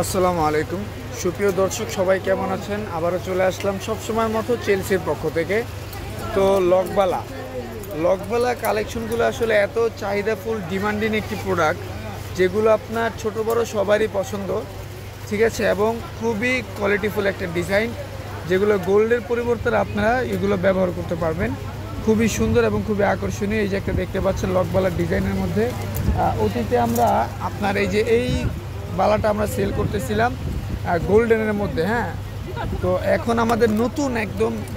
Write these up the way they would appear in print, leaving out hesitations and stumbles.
আসসালামু আলাইকুম সুপ্রিয় দর্শক সবাই কেমন আছেন আবারও চলে আসলাম সব সময়ের মতো চেলসির পক্ষ থেকে। তো লকবালা কালেকশনগুলো আসলে এত চাহিদাফুল ডিমান্ডিং একটি প্রোডাক্ট যেগুলো আপনার ছোট বড় সবারই পছন্দ, ঠিক আছে, এবং খুবই কোয়ালিটিফুল একটা ডিজাইন যেগুলো গোল্ডের পরিবর্তে আপনারা এগুলো ব্যবহার করতে পারবেন। খুবই সুন্দর এবং খুবই আকর্ষণীয়। এই যে একটা দেখতে পাচ্ছেন লকবালার ডিজাইনের মধ্যে অতীতে আমরা আপনার এই বালাটা আমরা সেল করতেছিলাম গোল্ডেনের মধ্যে, হ্যাঁ। তো এখন আমাদের নতুন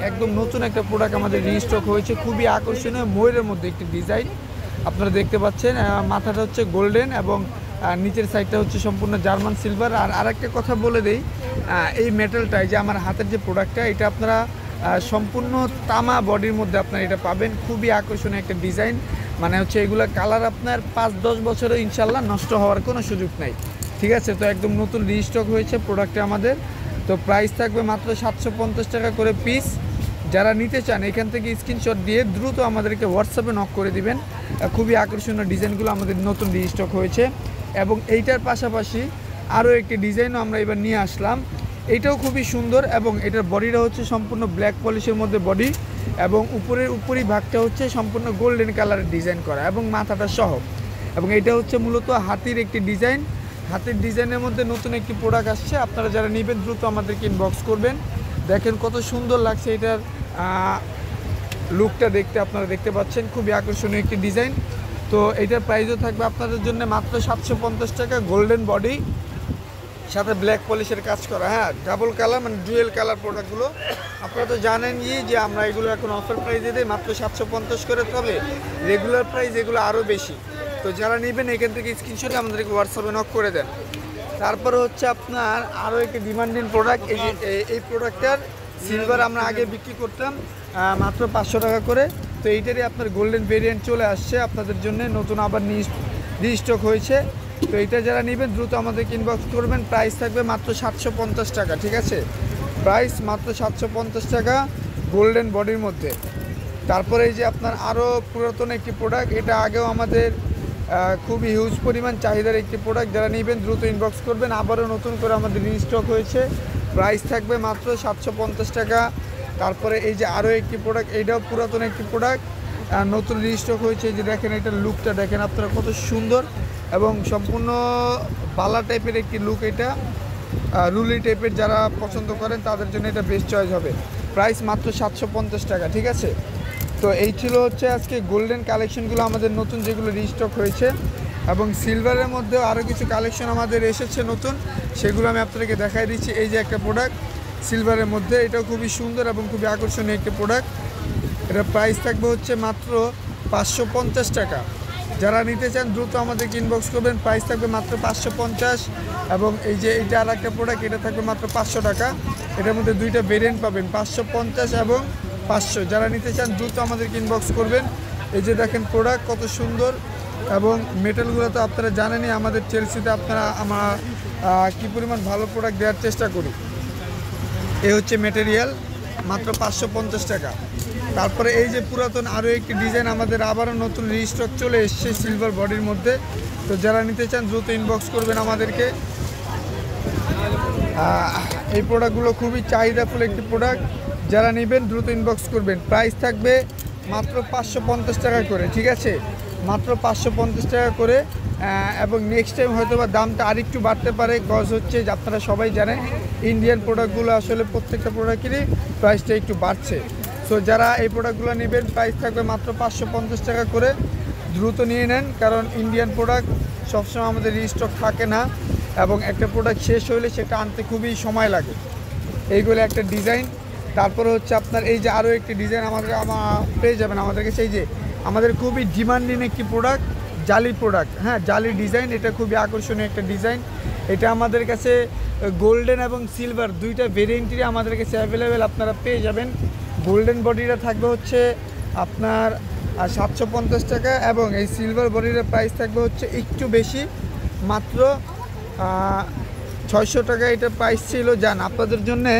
একদম নতুন একটা প্রোডাক্ট আমাদের রিস্টক হয়েছে, খুবই আকর্ষণীয় ময়ূরের মধ্যে একটি ডিজাইন আপনারা দেখতে পাচ্ছেন। মাথাটা হচ্ছে গোল্ডেন এবং নিচের সাইডটা হচ্ছে সম্পূর্ণ জার্মান সিলভার। আর আরেকটা কথা বলে দেই, এই মেটালটাই যে আমার হাতের যে প্রোডাক্টটা এটা আপনারা সম্পূর্ণ তামা বডির মধ্যে আপনারা এটা পাবেন। খুবই আকর্ষণীয় একটা ডিজাইন, মানে হচ্ছে এগুলো কালার আপনার 5-10 বছরে ইনশাল্লাহ নষ্ট হওয়ার কোনো সুযোগ নাই, ঠিক আছে। তো একদম নতুন রিস্টক হয়েছে প্রোডাক্টটা আমাদের। তো প্রাইস থাকবে মাত্র 750 টাকা করে পিস। যারা নিতে চান এখান থেকে স্ক্রিনশট দিয়ে দ্রুত আমাদেরকে হোয়াটসঅ্যাপে নক করে দিবেন। খুবই আকর্ষণীয় ডিজাইনগুলো আমাদের নতুন রিস্টক হয়েছে। এবং এইটার পাশাপাশি আরও একটি ডিজাইনও আমরা এবার নিয়ে আসলাম, এইটাও খুবই সুন্দর এবং এটার বডিটা হচ্ছে সম্পূর্ণ ব্ল্যাক পলিশের মধ্যে বডি এবং উপরি ভাগটা হচ্ছে সম্পূর্ণ গোল্ডেন কালারের ডিজাইন করা এবং মাথাটা সহ। এবং এটা হচ্ছে মূলত হাতির একটি ডিজাইন। হাতের ডিজাইনের মধ্যে নতুন একটি প্রোডাক্ট আসছে, আপনারা যারা নেবেন দ্রুত আমাদেরকে ইনবক্স করবেন। দেখেন কত সুন্দর লাগছে এটার লুকটা দেখতে, আপনারা দেখতে পাচ্ছেন খুবই আকর্ষণীয় একটি ডিজাইন। তো এটার প্রাইসও থাকবে আপনাদের জন্য মাত্র 750 টাকা। গোল্ডেন বডি সাথে ব্ল্যাক পলিশের কাজ করা, হ্যাঁ, ডাবল কালার মানে ডুয়েল কালার প্রোডাক্টগুলো আপনারা তো জানেনই যে আমরা এগুলো এখন অফার প্রাইসে দিই মাত্র 750 করে, তবে রেগুলার প্রাইস এগুলো আরও বেশি। তো যারা নেবেন এখান থেকে স্ক্রিনশটে আমাদেরকে হোয়াটসঅ্যাপে নক করে দেন। তারপরে হচ্ছে আপনার আরও একটি ডিমান্ডিং প্রোডাক্ট, এই প্রোডাক্টটার সিলভার আমরা আগে বিক্রি করতাম মাত্র 500 টাকা করে। তো এইটারই আপনার গোল্ডেন ভেরিয়েন্ট চলে আসছে আপনাদের জন্য, নতুন আবার রিস্টক হয়েছে। তো এইটা যারা নেবেন দ্রুত আমাদেরকে ইনবক্স করবেন। প্রাইস থাকবে মাত্র 750 টাকা, ঠিক আছে, প্রাইস মাত্র 750 টাকা গোল্ডেন বডির মধ্যে। তারপরে এই যে আপনার আরও পুরাতন একটি প্রোডাক্ট, এটা আগেও আমাদের খুবই হিউজ পরিমাণ চাহিদার একটি প্রোডাক্ট, যারা নেবেন দ্রুত ইনবক্স করবেন। আবারও নতুন করে আমাদের রিস্টক হয়েছে, প্রাইস থাকবে মাত্র 750 টাকা। তারপরে এই যে আরও একটি প্রোডাক্ট, এইটাও পুরাতন একটি প্রোডাক্ট, নতুন রিস্টক হয়েছে। যে দেখেন এটার লুকটা দেখেন আপনারা কত সুন্দর এবং সম্পূর্ণ বালা টাইপের একটি লুক। এটা রুলি টাইপের যারা পছন্দ করেন তাদের জন্য এটা বেস্ট চয়েস হবে। প্রাইস মাত্র 750 টাকা, ঠিক আছে। তো এই ছিল হচ্ছে আজকে গোল্ডেন কালেকশনগুলো আমাদের নতুন যেগুলো রিস্টক হয়েছে। এবং সিলভারের মধ্যেও আরও কিছু কালেকশন আমাদের এসেছে নতুন, সেগুলো আমি আপনাদেরকে দেখাই দিচ্ছি। এই যে একটা প্রোডাক্ট সিলভারের মধ্যে, এটাও খুবই সুন্দর এবং খুবই আকর্ষণীয় একটি প্রোডাক্ট। এটা প্রাইস থাকবে হচ্ছে মাত্র 550 টাকা। যারা নিতে চান দ্রুত আমাদেরকে ইনবক্স করবেন, প্রাইস থাকবে মাত্র 550। এবং এই যে এইটা আর একটা প্রোডাক্ট, এটা থাকবে মাত্র 500 টাকা। এটার মধ্যে দুইটা ভেরিয়েন্ট পাবেন, 550 এবং 500। যারা নিতে চান দ্রুত আমাদেরকে ইনবক্স করবেন। এই যে দেখেন প্রোডাক্ট কত সুন্দর এবং মেটালগুলো তো আপনারা জানেনই, আমাদের চেলসিতে আমরা কী পরিমাণ ভালো প্রোডাক্ট দেওয়ার চেষ্টা করি। এই হচ্ছে মেটেরিয়াল, মাত্র 550 টাকা। তারপরে এই যে পুরাতন আরও একটি ডিজাইন আমাদের আবারও নতুন রিস্টক চলে এসছে সিলভার বডির মধ্যে। তো যারা নিতে চান দ্রুত ইনবক্স করবেন আমাদেরকে। এই প্রোডাক্টগুলো খুবই চাহিদাফুল একটি প্রোডাক্ট, যারা নেবেন দ্রুত ইনবক্স করবেন। প্রাইস থাকবে মাত্র 550 টাকা করে, ঠিক আছে, মাত্র 550 টাকা করে। এবং নেক্সট টাইম হয়তো বা দামটা আরেকটু বাড়তে পারে, কজ হচ্ছে যে আপনারা সবাই জানেন ইন্ডিয়ান প্রোডাক্টগুলো আসলে প্রত্যেকটা প্রোডাক্টেরই প্রাইসটা একটু বাড়ছে। সো যারা এই প্রোডাক্টগুলো নেবেন প্রাইস থাকবে মাত্র 550 টাকা করে, দ্রুত নিয়ে নেন, কারণ ইন্ডিয়ান প্রোডাক্ট সবসময় আমাদের রিস্টক থাকে না এবং একটা প্রোডাক্ট শেষ হলে সেটা আনতে খুবই সময় লাগে। এইগুলো একটা ডিজাইন। তারপরে হচ্ছে আপনার এই যে আরও একটি ডিজাইন আমার পেয়ে যাবেন আমাদের কাছে। এই যে আমাদের খুবই ডিমান্ডিং একটি প্রোডাক্ট, জালি প্রোডাক্ট, হ্যাঁ, জালি ডিজাইন। এটা খুবই আকর্ষণীয় একটা ডিজাইন। এটা আমাদের কাছে গোল্ডেন এবং সিলভার দুইটা ভেরিয়েন্টই আমাদের কাছে অ্যাভেলেবেল আপনারা পেয়ে যাবেন। গোল্ডেন বডিটা থাকবে হচ্ছে আপনার 750 টাকা এবং এই সিলভার বডির প্রাইস থাকবে হচ্ছে একটু বেশি, মাত্র 600 টাকা এটা প্রাইস ছিল। যান আপনাদের জন্যে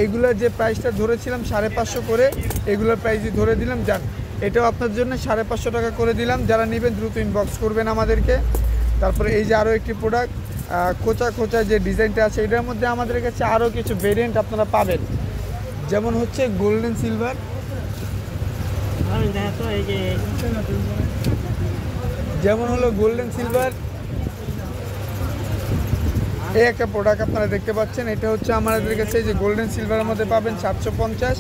এইগুলোর যে প্রাইসটা ধরেছিলাম 550 করে, এগুলোর প্রাইসই ধরে দিলাম। যান এটাও আপনাদের জন্য 550 টাকা করে দিলাম। যারা নেবেন দ্রুত ইনবক্স করবেন আমাদেরকে। তারপরে এই যে আরও একটি প্রোডাক্ট, খোঁচা খোঁচা যে ডিজাইনটা আছে, এটার মধ্যে আমাদের কাছে আরও কিছু ভেরিয়েন্ট আপনারা পাবেন, যেমন হচ্ছে গোল্ডেন সিলভার, যেমন হলো গোল্ডেন সিলভার। এই একটা প্রোডাক্ট আপনারা দেখতে পাচ্ছেন, এটা হচ্ছে আমাদের কাছে যে গোল্ডেন সিলভারের মধ্যে পাবেন 750,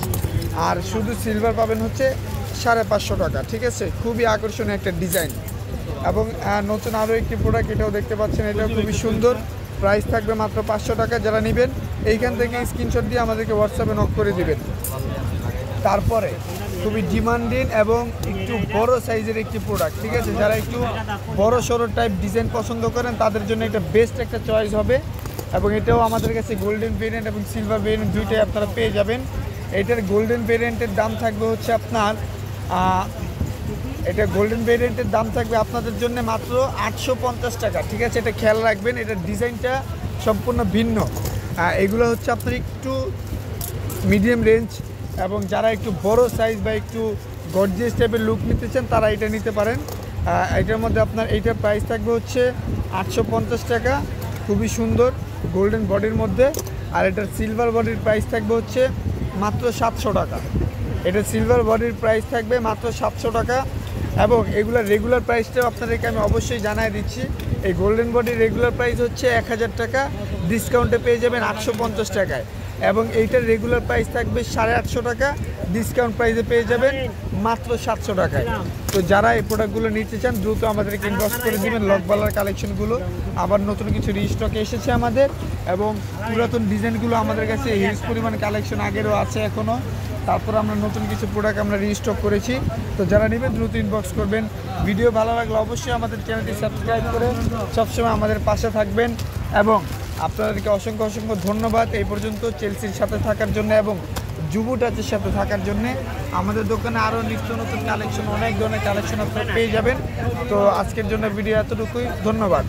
আর শুধু সিলভার পাবেন হচ্ছে 550 টাকা। ঠিক আছে, খুবই আকর্ষণীয় একটা ডিজাইন। এবং নতুন আরও একটি প্রোডাক্ট, এটাও দেখতে পাচ্ছেন, এটাও খুবই সুন্দর, প্রাইস থাকবে মাত্র 500 টাকা। যারা নেবেন এইখান থেকে স্ক্রিনশট দিয়ে আমাদেরকে হোয়াটসঅ্যাপে নক করে দিবেন। তারপরে খুবই ডিমান্ডিং এবং একটু বড় সাইজের একটি প্রোডাক্ট, ঠিক আছে, যারা একটু বড় সড়ো টাইপ ডিজাইন পছন্দ করেন তাদের জন্য এটা বেস্ট একটা চয়েস হবে। এবং এটাও আমাদের কাছে গোল্ডেন ভেরিয়েন্ট এবং সিলভার ভেরিয়েন্ট দুইটাই আপনারা পেয়ে যাবেন। এটার গোল্ডেন ভেরিয়েন্টের দাম থাকবে হচ্ছে আপনার এটা গোল্ডেন ভেরিয়েন্টের দাম থাকবে আপনাদের জন্য মাত্র 850 টাকা। ঠিক আছে, এটা খেয়াল রাখবেন, এটার ডিজাইনটা সম্পূর্ণ ভিন্ন। এগুলো হচ্ছে আপনার একটু মিডিয়াম রেঞ্জ, এবং যারা একটু বড় সাইজ বা একটু গর্জিয়াস টাইপের লুক নিতে চান তারা এটা নিতে পারেন। এটার মধ্যে আপনার এইটার প্রাইস থাকবে হচ্ছে 850 টাকা, খুবই সুন্দর গোল্ডেন বডির মধ্যে। আর এটার সিলভার বডির প্রাইস থাকবে হচ্ছে মাত্র 700 টাকা। এটা সিলভার বডির প্রাইস থাকবে মাত্র 700 টাকা। এবং এগুলোর রেগুলার প্রাইসটাও আপনাদেরকে আমি অবশ্যই জানাই দিচ্ছি। এই গোল্ডেন বডির রেগুলার প্রাইস হচ্ছে 1000 টাকা, ডিসকাউন্টে পেয়ে যাবেন 850 টাকায়। এবং এইটার রেগুলার প্রাইস থাকবে 850 টাকা, ডিসকাউন্ট প্রাইসে পেয়ে যাবেন মাত্র 700 টাকায়। তো যারা এই প্রোডাক্টগুলো নিতে চান দ্রুত আমাদেরকে ইনবক্স করে দেবেন। লকবালার কালেকশনগুলো আবার নতুন কিছু রিস্টকে এসেছে আমাদের, এবং পুরাতন ডিজাইনগুলো আমাদের কাছে হিউজ পরিমাণ কালেকশন আগেরও আছে এখনও। তারপর আমরা নতুন কিছু প্রোডাক্ট আমরা রিস্টক করেছি। তো যারা নেবেন দ্রুত ইনবক্স করবেন। ভিডিও ভালো লাগলে অবশ্যই আমাদের চ্যানেলটি সাবস্ক্রাইব করে সবসময় আমাদের পাশে থাকবেন। এবং আপনাদেরকে অসংখ্য অসংখ্য ধন্যবাদ এই পর্যন্ত চেলসির সাথে থাকার জন্য এবং যুবু টাচের সাথে থাকার জন্য। আমাদের দোকানে আরও নিত্য নতুন কালেকশন, অনেক ধরনের কালেকশন আপনারা পেয়ে যাবেন। তো আজকের জন্য ভিডিও এতটুকুই, ধন্যবাদ।